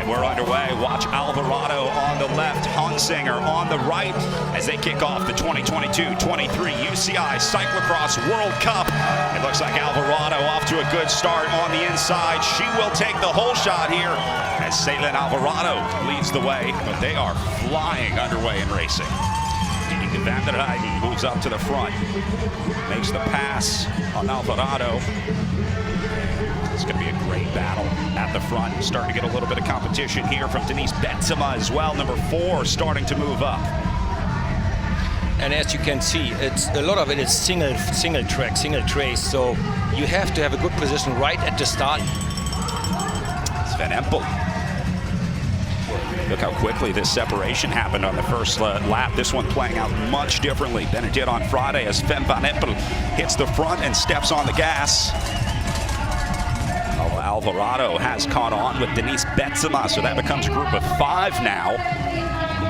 And we're underway. Watch Alvarado on the left, Hunsinger on the right as they kick off the 2022-23 UCI Cyclo-cross World Cup. It looks like Alvarado off to a good start on the inside. She will take the whole shot here as Ceylin Alvarado leads the way, but they are flying underway in racing. Van der Heijden moves up to the front, makes the pass on Alvarado. It's going to be a great battle at the front. Starting to get a little bit of competition here from Denise Betsema as well. Number 4 starting to move up. And as you can see, it's a lot of it is single track, single trace. So you have to have a good position right at the start. Van Empel. Look how quickly this separation happened on the first lap. This one playing out much differently than it did on Friday as Van Empel hits the front and steps on the gas. Alvarado has caught on with Denise Betsema, so that becomes a group of 5 now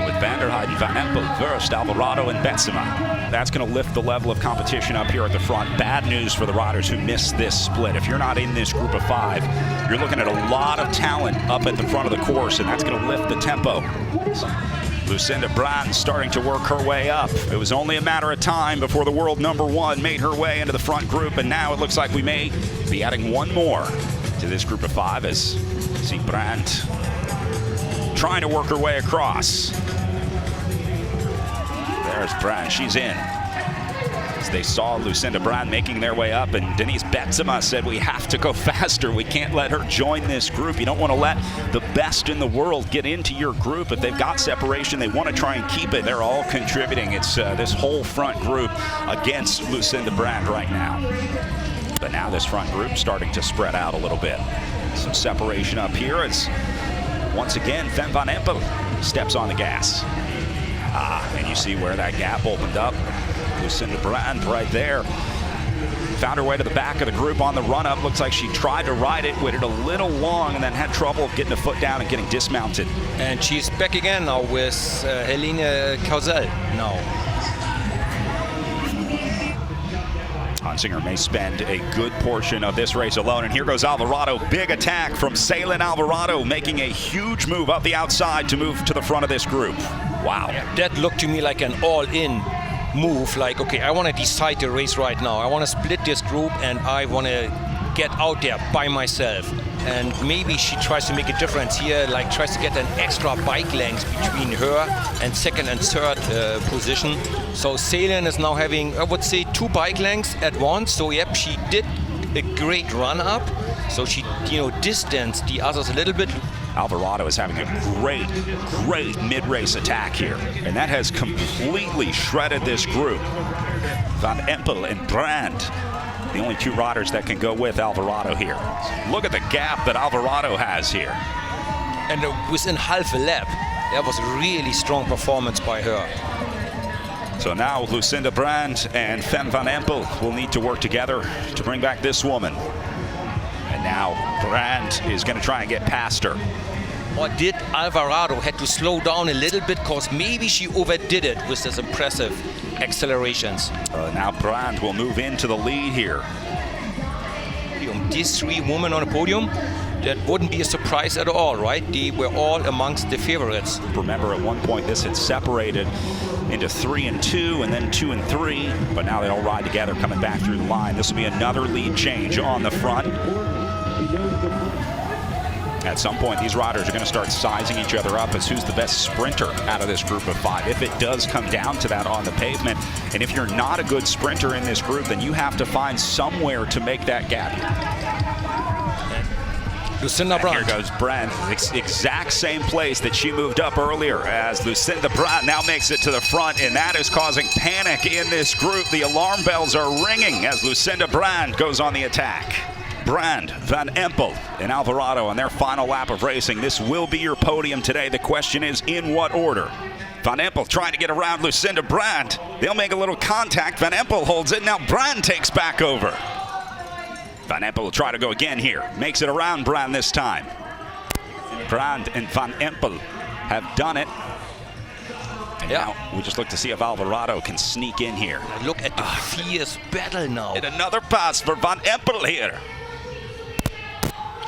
with Van der Heijden, Van Empel, Verst, Alvarado, and Betsema. That's going to lift the level of competition up here at the front. Bad news for the riders who missed this split. If you're not in this group of 5, you're looking at a lot of talent up at the front of the course, and that's going to lift the tempo. Lucinda Brand starting to work her way up. It was only a matter of time before the world #1 made her way into the front group, and now it looks like we may be adding one more to this group of 5 as see Brand trying to work her way across. There's Brand, she's in. As they saw Lucinda Brand making their way up, and Denise Betsema said, we have to go faster. We can't let her join this group. You don't want to let the best in the world get into your group. If they've got separation, they want to try and keep it. They're all contributing. It's this whole front group against Lucinda Brand right now. But now this front group starting to spread out a little bit. Some separation up here as once again Van Empel steps on the gas. And you see where that gap opened up. Lucinda Brand right there. Found her way to the back of the group on the run-up. Looks like she tried to ride it, waited a little long, and then had trouble getting a foot down and getting dismounted. And she's back again now with Helene Kausel now. Hunsinger may spend a good portion of this race alone, and here goes Alvarado. Big attack from Ceylin Alvarado, making a huge move up the outside to move to the front of this group. Wow. That looked to me like an all-in move, like, okay, I want to decide the race right now. I want to split this group, and I want to get out there by myself. And maybe she tries to make a difference here, like tries to get an extra bike length between her and second and third position. So Ceylin is now having, I would say, 2 bike lengths at once. So yep, she did a great run up. So she, distanced the others a little bit. Alvarado is having a great mid-race attack here, and that has completely shredded this group. Van Empel and Brand, the only 2 riders that can go with Alvarado here. Look at the gap that Alvarado has here. And within half a lap, that was a really strong performance by her. So now Lucinda Brand and Van Empel will need to work together to bring back this woman. And now Brand is going to try and get past her. Or did Alvarado had to slow down a little bit because maybe she overdid it with this impressive accelerations. Now Brand will move into the lead here. These 3 women on the podium, that wouldn't be a surprise at all, right? They were all amongst the favorites. Remember, at one point this had separated into 3 and 2 and then 2 and 3, but now they all ride together coming back through the line. This will be another lead change on the front. At some point, these riders are going to start sizing each other up as who's the best sprinter out of this group of 5. If it does come down to that on the pavement, and if you're not a good sprinter in this group, then you have to find somewhere to make that gap. Lucinda Brand. Here goes Brand, exact same place that she moved up earlier as Lucinda Brand now makes it to the front, and that is causing panic in this group. The alarm bells are ringing as Lucinda Brand goes on the attack. Brand, Van Empel, and Alvarado on their final lap of racing. This will be your podium today. The question is, in what order? Van Empel trying to get around Lucinda Brand. They'll make a little contact. Van Empel holds it. Now Brand takes back over. Van Empel will try to go again here. Makes it around Brand this time. Brand and Van Empel have done it. And now we just look to see if Alvarado can sneak in here. Look at the fierce battle now. And another pass for Van Empel here.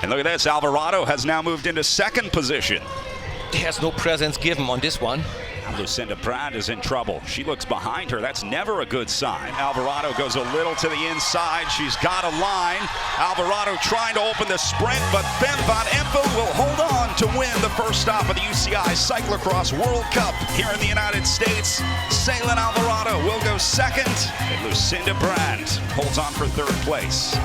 And look at this, Alvarado has now moved into second position. There's no presence given on this one. Lucinda Brand is in trouble. She looks behind her. That's never a good sign. Alvarado goes a little to the inside. She's got a line. Alvarado trying to open the sprint, but Fem van Empel will hold on to win the first stop of the UCI Cyclo-cross World Cup here in the United States. Ceylin Alvarado will go second, and Lucinda Brand holds on for third place.